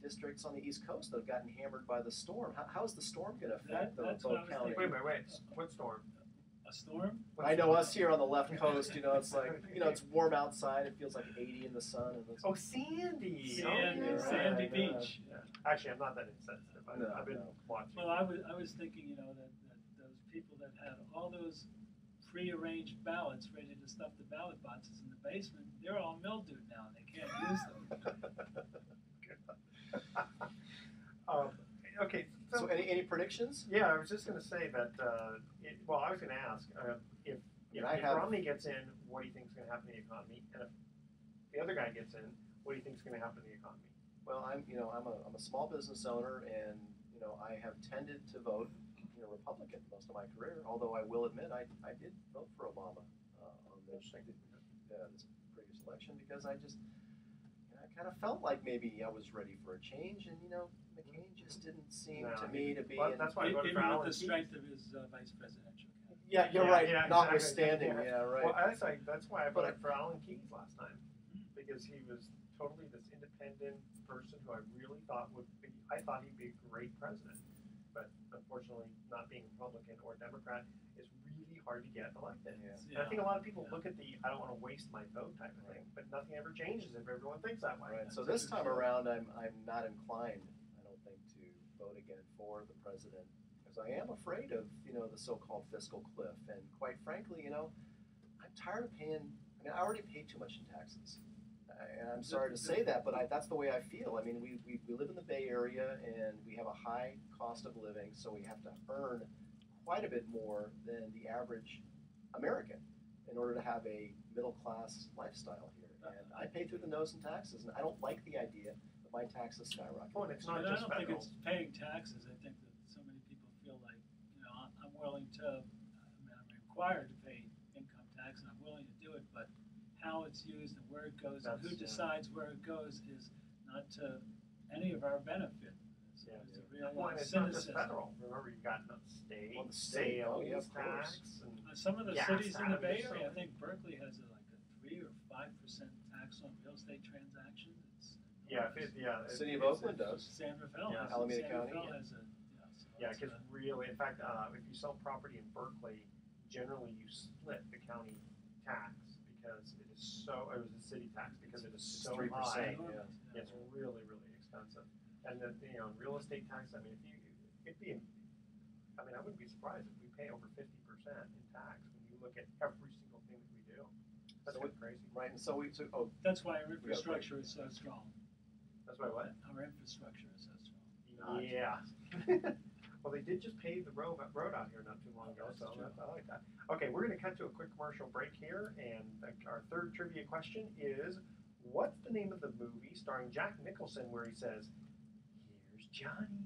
districts on the East Coast that have gotten hammered by the storm? How is the storm going to affect the That's what I vote was counting? Wait. What storm? A storm? I know us here on the left coast, it's like, it's warm outside. It feels like 80 in the sun. And it's, Oh, Sandy. Sandy, Oh, yeah. Sandy right. Beach. Actually, I'm not that insensitive. I've been No. watching. Well, I was thinking, that those people that had all those pre-arranged ballots ready to stuff the ballot boxes in the basement, they're all mildewed now and they can't use them. Okay. So, any predictions? Yeah, I was just going to say that. I was going to ask if Romney gets in, what do you think is going to happen to the economy? And if the other guy gets in, what do you think is going to happen to the economy? Well, I'm a small business owner, and I have tended to vote Republican most of my career. Although I will admit I did vote for Obama on this previous election because I just I kind of felt like maybe I was ready for a change, and McCain just didn't seem to me to be. Well, that's why I voted Even for with Alan the Keyes. strength of his vice presidential candidate. Yeah, you're Yeah, right. yeah, Notwithstanding, exactly. yeah, right. Well, that's why I voted for Alan Keyes last time, because he was totally this independent person who I really thought I thought he'd be a great president. But unfortunately, not being Republican or Democrat is really hard to get elected. Yeah. And I think a lot of people look at the I don't want to waste my vote type of thing, but nothing ever changes if everyone thinks that way. Right. So this time around, I'm not inclined, I don't think, to vote again for the president because I am afraid of the so-called fiscal cliff, and quite frankly, I'm tired of paying. I mean, I already pay too much in taxes, and I'm sorry to say that, but that's the way I feel. I mean, we live in the Bay Area, and we have a high cost of living, so we have to earn quite a bit more than the average American in order to have a middle-class lifestyle here. And I pay through the nose in taxes, and I don't like the idea that my taxes skyrocket. Oh, and it's But not I just don't think federal. it's paying taxes. I think that so many people feel like, I'm willing to, I'm required to pay income tax, and I'm willing to do it, but how it's used and where it goes and who decides where it goes is not to any of our benefit. It's a real Well, and it's not just cynicism. federal. Remember, you've got state, Well, the state, sales yeah, of course. tax, and Some of the Gas cities in the tax, Bay so- Area, I think Berkeley has a 3 or 5% tax on real estate transactions. It's The city of Oakland does. San Rafael. Yeah. has Alameda San County, Rafael yeah. has a, so yeah, it's because really, in fact, if you sell property in Berkeley, generally you split the county tax because it is so. It was a city tax because it is so 3%, high. yeah. It's really, really expensive. And then real estate tax. I mean, I wouldn't be surprised if we pay over 50% in tax when you look at every single thing that we do. That's So kind of crazy. Right, and so That's why our infrastructure is so strong. That's why what? Our infrastructure is so strong. Yeah. Well, they did just pave the road out here not too long ago, That's so true. I like that. Okay, we're going to cut to a quick commercial break here, and our third trivia question is, what's the name of the movie starring Jack Nicholson where he says, "Here's Johnny"?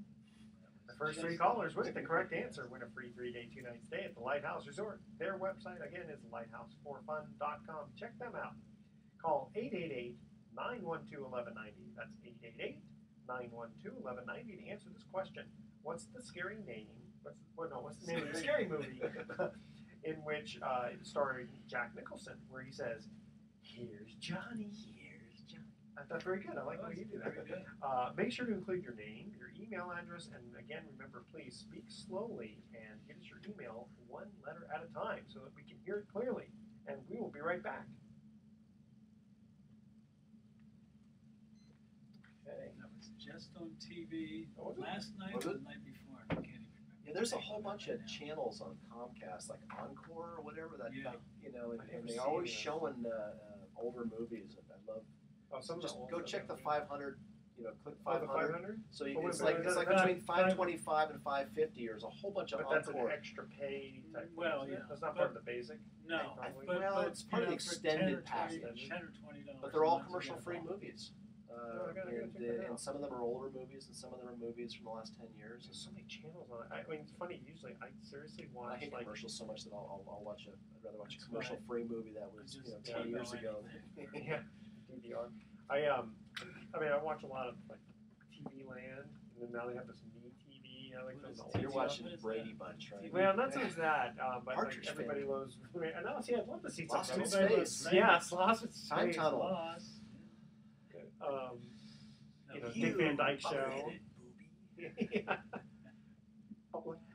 The first 3 callers with the correct answer win a free 3-day, 2-night stay at the Lighthouse Resort. Their website, again, is lighthouseforfun.com. Check them out. Call 888-912-1190. That's 888-912-1190 to answer this question. What's the scary name? What's the name of the scary movie in which starring Jack Nicholson, where he says, "Here's Johnny, here's Johnny." That's very good. I like the way you do that. Very good. Make sure to include your name, your email address, and again, remember, please speak slowly and give us your email one letter at a time so that we can hear it clearly. And we will be right back. Okay. That was just on TV Oh, was it? last night Was or it? the night before. I can't even remember. Yeah, there's a whole bunch of channels on Comcast, like Encore or whatever. That Yeah. like, and I've never they're seen always it. showing older movies, and I love. Oh, some of Just the old go stuff, check the yeah. 500 click Oh, the 500. 500? So Oh, wait it's a like minute, it's like that- between 525 and 550. There's a whole bunch of But that's an encore. extra pay type. Well, thing, isn't it? yeah, That's not but- part of the basic. No, Probably. but, Well, but, it's part of the for extended 10 or package. 20 $10 or $20. But they're all a month, you commercial get free all. movies. I gotta check that out. And some of them are older movies, and some of them are movies from the last 10 years. There's so many channels on it. I mean, it's funny. Usually, I seriously I watch hate like commercials so much that I'll watch I'd rather watch a That's commercial why free movie that was just 10 don't years know ago. anything. yeah, DVR. I mean, I watch a lot of like TV Land, and then now they have this Me TV. I like What those. is old- You're TGI? watching What is Brady that? Bunch, right? Well, not so much that, but like Partridge everybody Family. loves. I know. See, I'd love to see Lost something. in Everybody loves Space. Raymond. Yes, Lost in Space. Time Tunnel. Lost. You know, Dick Van Dyke Show. bubbleheaded booby. Yeah.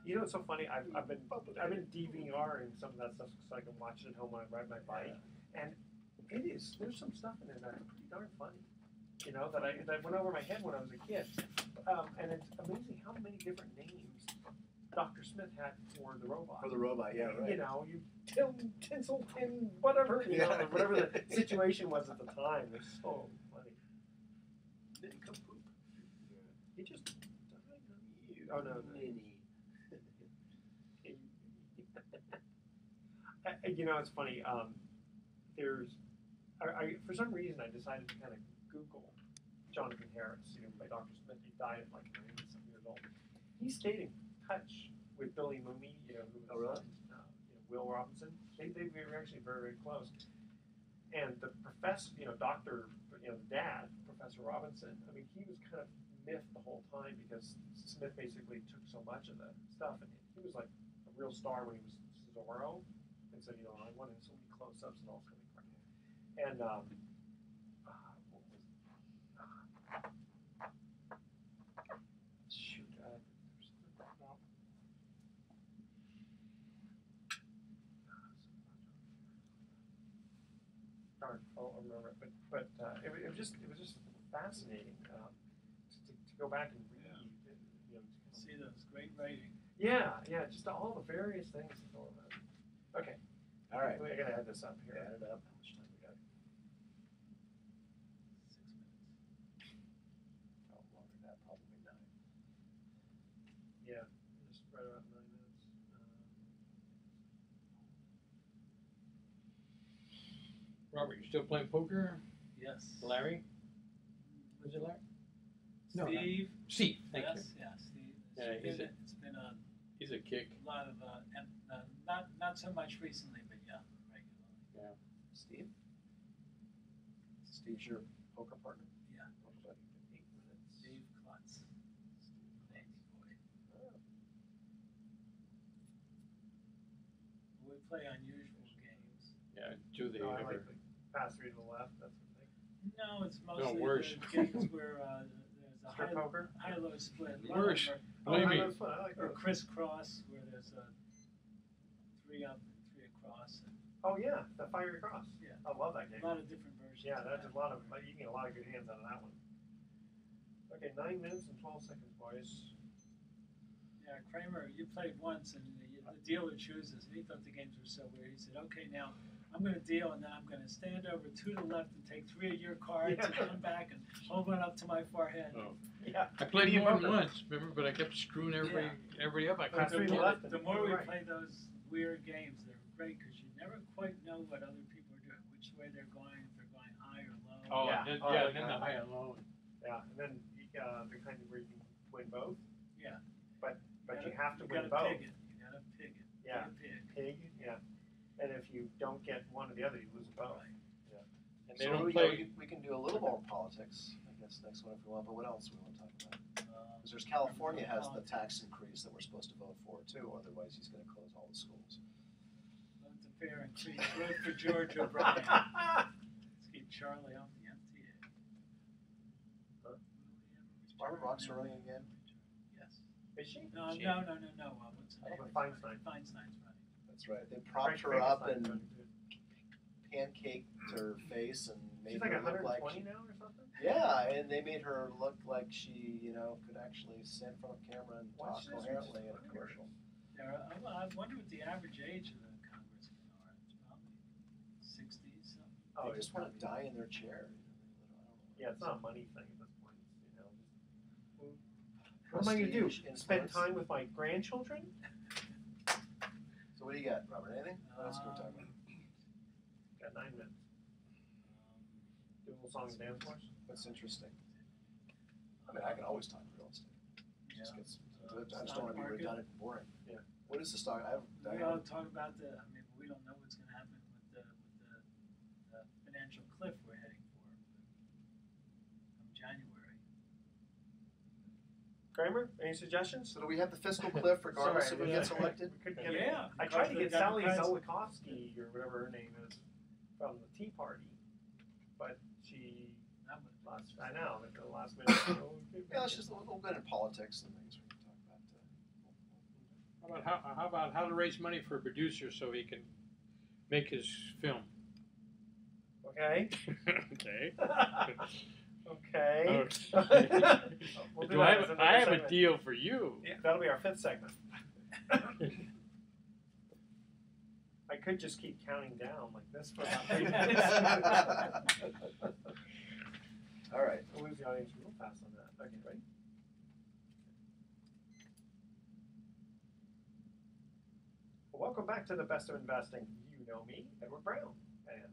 You know, it's so funny. I've been DVRing some of that stuff so I can watch it at home when I ride my bike, and it is. There's some stuff in there that's pretty darn funny. You know, that went over my head when I was a kid, and it's amazing how many different names Dr. Smith had for the robot. For the robot, yeah, right. You know, you tinsel tin, whatever. You know, Yeah. whatever the situation was at the time. It's so funny. He just died on you. Oh no. Mini. You know, it's funny. I for some reason I decided to kind of Google Jonathan Harris, by Dr. Smith. He died at like 90-some years old. He stayed in touch with Billy Mooney, who was Oh, really? Will Robinson. They were actually very, very close. And the professor, Doctor, the dad, Professor Robinson. I mean, he was kind of miffed the whole time because Smith basically took so much of the stuff, and he was like a real star when he was Zorro. And so, I wanted so many close-ups and all sorts of crap. And what was shoot, there's something about darn, I'll remember it. But it was just fascinating to go back and read. See those great writing. Yeah, just all the various things that go on. Okay, All right. I gotta add this up here. Add it up. How much time we got? 6 minutes. Oh, longer than that, probably 9. Yeah, just right around 9 minutes. Robert, you still playing poker? Yes. Larry? Was it Larry? No, no. Steve. Steve, thank you. Yes, yeah, Steve. Yeah, It's been a He's a kick. lot of, not so much recently, but yeah, regularly. Steve? Steve's your poker partner? Yeah. What was that? 8 minutes. Steve Klutz. Dandy boy. We play unusual games. Yeah, do they I ever? like the pass three to the left. That's the thing. No, it's mostly worse. the games where there's a Strip poker. high-low split. Worse. Oh, Believe me. that's fun. I like Or those. crisscross, where there's a 3 up and 3 across. And Oh yeah, the fire across. Yeah. I love that game. a lot of different versions. Yeah, of that's that. a lot of. You can get a lot of good hands out of that one. Okay, 9 minutes and 12 seconds, boys. Yeah, Kramer, you played once, and the dealer chooses, and he thought the games were so weird. He said, "Okay, now I'm going to deal, and then I'm going to stand over to the left and take 3 of your cards, and Yeah. come back and hold one up to my forehead." Oh. Yeah. I played You more than both- once, remember? But I kept screwing everybody up. I But Pass three couldn't to the the get it. left and the more we right. play those weird games, they're great because you never quite know what other people are doing, which way they're going, if they're going high or low. Oh, Yeah. and then, Oh, yeah, I and then like the that. high and low. Yeah, and then the kind where you can win both. Yeah. But you have to you win gotta both. pig it. You gotta pig it. Yeah. Pig a pig. Pig. Yeah. And if you don't get one or the other, you lose them both. Right. And they So don't we, play. we can do a little more politics, I guess, next one if we want. But what else we want to talk about? Uh, Because there's California has the tax increase that we're supposed to vote for too. Otherwise, he's going to close all the schools. vote the fair increase. Vote for George O'Brien. Let's keep Charlie off the MTA. Huh? Is Barbara Roxer running again? Yes. Is she? No. What's her name? Feinstein. Feinstein's running. That's right. They propped her up and pancaked her face and made She's like her look 120 like now or something. yeah, and they made her look like she, could actually stand in front of camera and Why talk she doesn't coherently in a just- commercial. I wonder what the average age of the congressmen are. It's probably 60s something. Oh, They just want to die in their chair. I don't know. Yeah, it's not a money thing at this point. What am I going to do? Prestige, Spend influence. time with my grandchildren? So what do you got, Robert? Anything? What else can we talk about? Got 9 minutes. Do a little song and dance for us. That's interesting. I mean, I can always talk real estate. It just gets, I just don't want to be redundant and boring. Yeah. What is the stock? We all talk about we don't know what's going to happen with the financial cliff we're heading for from January. Kramer, any suggestions? So do we have the fiscal cliff regardless Sorry, of who yeah. gets elected? We couldn't get it. Yeah. I tried to because get Sally the Democrats- Zolotowski, or whatever her name is, from the Tea Party, but she That would- lost. I know, at the last minute. Yeah, it's just a little bit in politics and things we can talk about. How about how to raise money for a producer so he can make his film? Okay. Okay. Okay. Okay. We'll do Do that I as have, another I have a segment. deal for you. Yeah, that'll be our 5th segment. I could just keep counting down like this for about 3 minutes. All right. We'll lose the audience real fast on that. Okay, ready? Well, welcome back to the Best of Investing. You know me, Edward Brown, and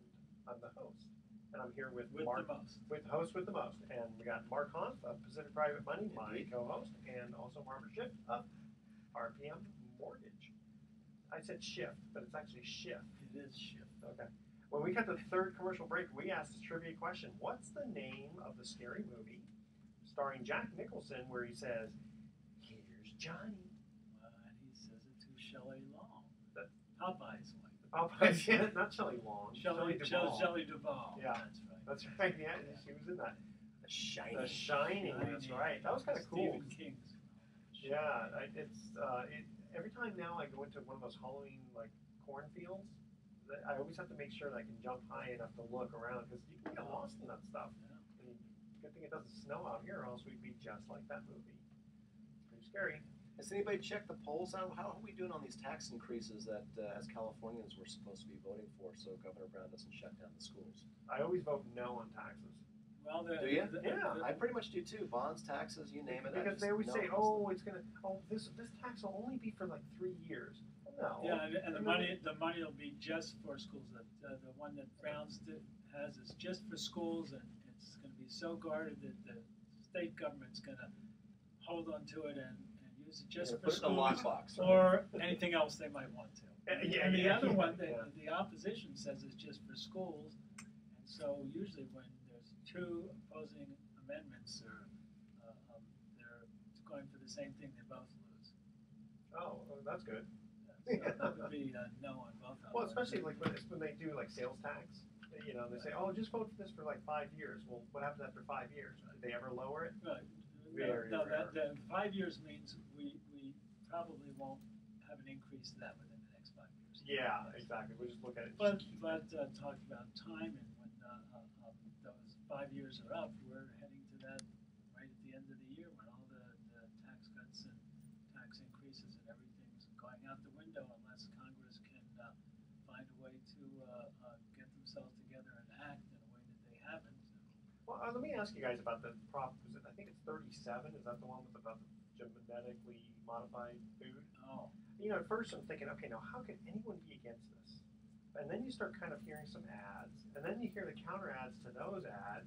I'm the host. And I'm here with Mark, the most. with the host with the most. And we got Mark Hanf of Pacific Private Money, my Indeed. co-host, and also Barbara Schiff of RPM Mortgage. I said shift, but it's actually shift. It is shift. Okay. When we got the 3rd commercial break, we asked this trivia question. What's the name of the scary movie starring Jack Nicholson where he says, "Here's Johnny"? And he says it to Shelley Long. That- Popeye's wife. Oh, yeah, not Shelley Long. Shelley Duvall. Duvall. Yeah. That's right. That's right. Yeah, she was in that. The Shining. The Shining. That's right. That was kind of cool. Stephen King's. Yeah, every time now I go into one of those Halloween like cornfields, I always have to make sure that I can jump high enough to look around because you can get lost in that stuff. Yeah. And good thing it doesn't snow out here, or else we'd be just like that movie. Pretty scary. Has anybody checked the polls out? How are we doing on these tax increases that, as Californians, we're supposed to be voting for so Governor Brown doesn't shut down the schools? I always vote no on taxes Well, Do you? Yeah. I pretty much do too. Bonds, taxes, you name it. I because just they always know say, it's- "Oh, it's gonna. Oh, this tax will only be for like 3 years." Well, no. Yeah, and the I mean, money will be just for schools. The one that Brown's has is just for schools, and it's going to be so guarded that the state government's going to hold on to it and use it just Yeah, for put it in a schools lockbox. or anything else they might want to. Yeah, And the yeah, other one, yeah. the opposition says it's just for schools, and so usually when there's 2 opposing amendments, or they're going for the same thing, they both lose. Oh, well, that's good. So that would be no on both of them. Well, especially like when they do like sales tax, you know, they say, "Oh, just vote for this for like 5 years." Well, what happens after 5 years? Did they ever lower it? Right. Very No, rare. the 5 years means we probably won't have an increase to that within the next 5 years. Yeah, exactly. We just look at it. But talking about time, and when those 5 years are up, we're heading to that right at the end of the year when all the tax cuts and tax increases and everything's going out the window unless Congress can find a way to get themselves together and act in a way that they haven't. Well, let me ask you guys about the prop. I think it's 37. Is that the one with about the genetically modified food? Oh, You know, at first I'm thinking, okay, now how could anyone be against this? And then you start kind of hearing some ads, and then you hear the counter ads to those ads,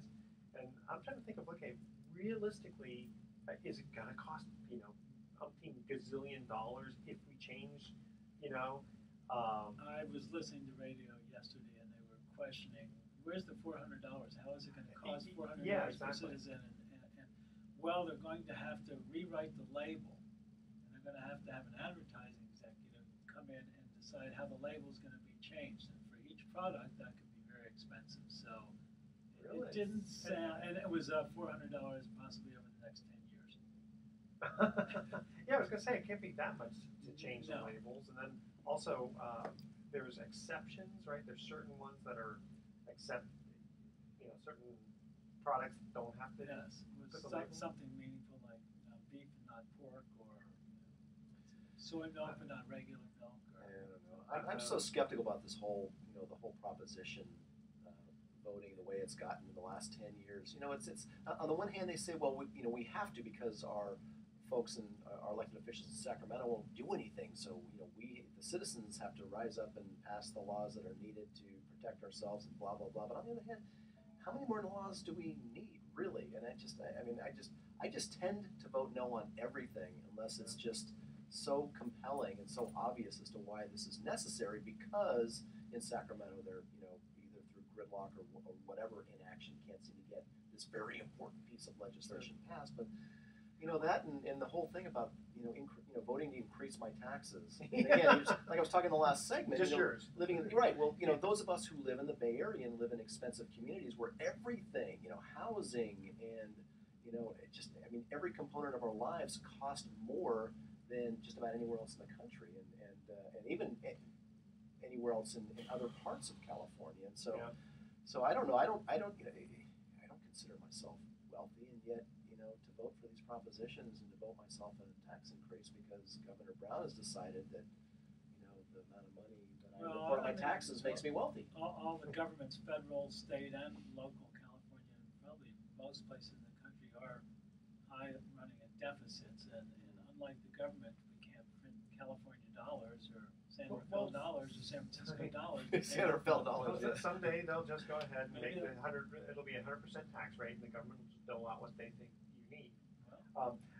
and I'm trying to think of, okay, realistically, is it gonna cost, you know, umpteen gazillion dollars if we change, you know? I was listening to radio yesterday, and they were questioning, where's the $400? How is it going to cost $400 Yeah, per exactly. citizen? And well, they're going to have to rewrite the label, and they're going to have an advertising executive come in and decide how the label is going to be changed. And for each product, that could be very expensive. So Really? it didn't sound, and it was $400 possibly over the next 10 years. Yeah, I was gonna say it can't be that much to change the No. labels, and then also there's exceptions, right? There's certain ones that are accept, you know, certain products don't have to. Yes, it Put was the label? something meaningful like beef and not pork, or soy milk but not regular milk. I don't know. I'm so skeptical about this whole, you know, the whole proposition voting the way it's gotten in the last 10 years. You know, it's on the one hand they say, well, we have to because our folks and our elected officials in Sacramento won't do anything. So we, the citizens, have to rise up and pass the laws that are needed to protect ourselves and blah blah blah. But on the other hand, how many more laws do we need really? And I just tend to vote no on everything unless it's just so compelling and so obvious as to why this is necessary. Because in Sacramento, they're either through gridlock or whatever inaction can't seem to get this very important piece of legislation passed. But that and the whole thing about voting to increase my taxes. And again, like I was talking in the last segment, Just yours. living in right. Well, those of us who live in the Bay Area and live in expensive communities where everything, housing and every component of our lives cost more than just about anywhere else in the country, and even anywhere else in other parts of California. And so, so I don't know. I don't consider myself wealthy, and yet to vote for these propositions and to vote myself a tax increase because Governor Brown has decided that the amount of money that I report on my taxes makes me wealthy. All the governments, federal, state, and local, California, and probably most places in the country are running at deficits, and unlike the government, we can't print California dollars or San Rafael dollars or San Francisco dollars. San Rafael dollars. Someday they'll just go ahead and make Maybe the 100. It'll be 100% tax rate, and the government will just dole out what they think you need.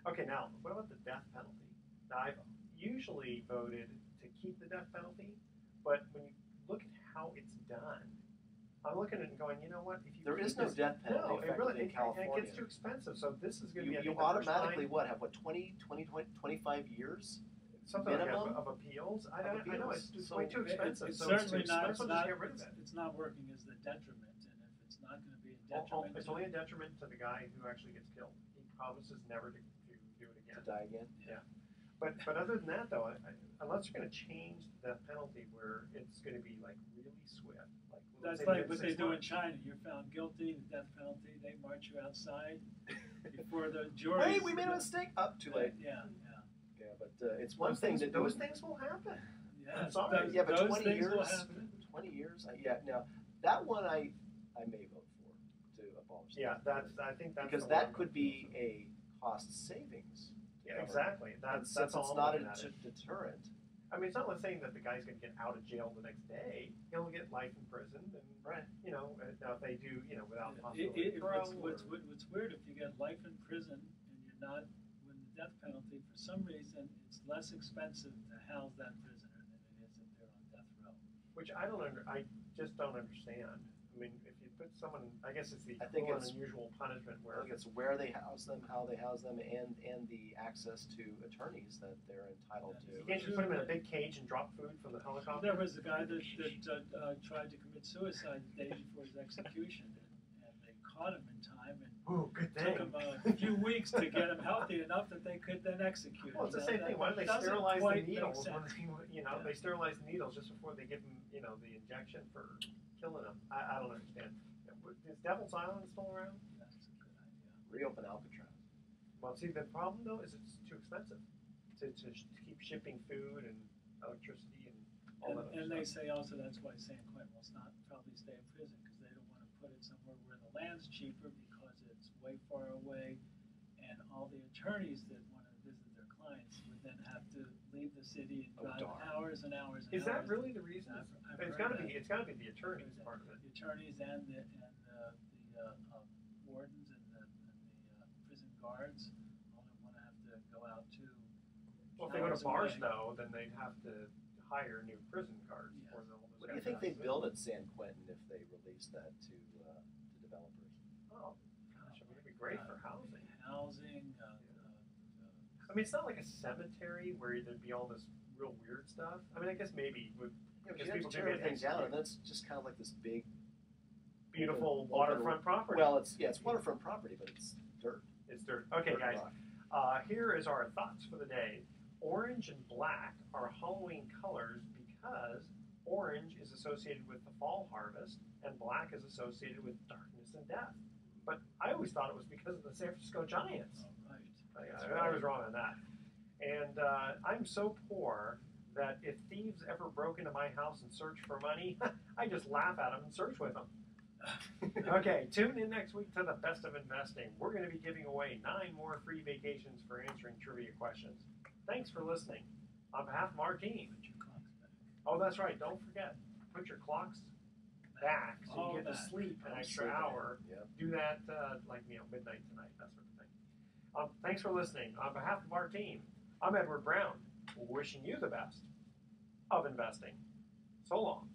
Okay, now what about the death penalty? Now I've usually voted to keep the death penalty, but when you look at how it's done, I'm looking at it and going, you know what? If you There is keep no this- death penalty No, it really in California. and it gets too expensive. So this is going to be I You think, the first automatically time, have 25 years? something like minimum of appeals. I of know appeals. it's So way too expensive. It's so certainly it's too not. expensive. It's not, just get rid of it. it's not working as the detriment, and if it's not going to be a Oh, detriment, it's only a detriment to the guy who actually gets killed. He promises never to do it To again. die again? But other than that, though, unless you're going to change the death penalty where it's going to be like really swift, like let's that's say like within what they 6 do in months. China. You're found guilty, the death penalty. They march you outside before the jury. Wait, we made a mistake. Up, too late. Yeah. Yeah, but it's one thing to do. Those things will happen. Yeah, I'm sorry. those- Yeah, but those 20 things will years. happen. 20 years. Now that one I may vote for to abolish. Yeah, I think that's because the one that I'm could looking be for. a cost savings. Yeah, exactly. And That's since all it's I'm not a looking at it. deterrent. I mean, it's not like saying that the guy's going to get out of jail the next day. He'll get life in prison, and Right. Now if they do, without Yeah, possibility of parole. what's weird, if you get life in prison and you're not with the death penalty, for some reason it's less expensive to house that prisoner than it is if they're on death row. Which I just don't understand. I mean, if you put someone, I guess it's the I think cruel and it's- unusual punishment I where think it's where they house them, how they house them, and the access to attorneys that they're entitled Yeah. you to. can't just put him in a big cage and drop food from the helicopter. There was a guy that tried to commit suicide the day before his execution, and they caught him in time and Ooh, good took thing. him a few weeks to get him healthy enough that they could then execute him. Well, it's the Now, same that thing. Why don't they doesn't sterilize the quite make needles? When sense. they, they sterilize the needles just before they give him, the injection for killing him. I don't understand. Is Devil's Island still around? That's a good idea. Reopen Alcatraz. Well, see, the problem though is it's too expensive to keep shipping food and electricity and all that. And other they stuff. say also that's why San Quentin will not probably stay in prison, because they don't want to put it somewhere where the land's cheaper because it's way far away, and all the attorneys that want to visit their clients would then have to leave the city and Oh, drive darn. hours and hours and Is hours. that really the reason? I've It's heard got to that. be. It's got to be the attorneys part of it. The attorneys and the wardens and the prison guards all don't want to have to go out to. Well, if they go to hours bars away. though, then they'd have to hire new prison guards Yeah. for all those What do you guys. think they build at San Quentin if they release that to developers? Oh, gosh, I mean, it'd be great for housing. Housing. I mean, it's not like a cemetery where there'd be all this real weird stuff. I mean, I guess maybe with Yeah, because you have people to do tear get everything down, executed. and that's just kind of like this big. Beautiful open- waterfront property. Well, it's waterfront property, but it's dirt. It's dirt. Okay, Dirt guys. rock. Here is our thoughts for the day. Orange and black are Halloween colors because orange is associated with the fall harvest and black is associated with darkness and death. But I always thought it was because of the San Francisco Giants. Right. I was wrong on that. And I'm so poor that if thieves ever broke into my house and searched for money, I just laugh at them and search with them. Okay, tune in next week to the Best of Investing. We're going to be giving away 9 more free vacations for answering trivia questions. Thanks for listening. On behalf of our team. Put your clocks back. Oh, that's right. Don't forget, put your clocks back so All you get to back. sleep an extra Sleep in. hour. Yep. Do that midnight tonight, that sort of thing. Thanks for listening. On behalf of our team, I'm Edward Brown, wishing you the best of investing. So long.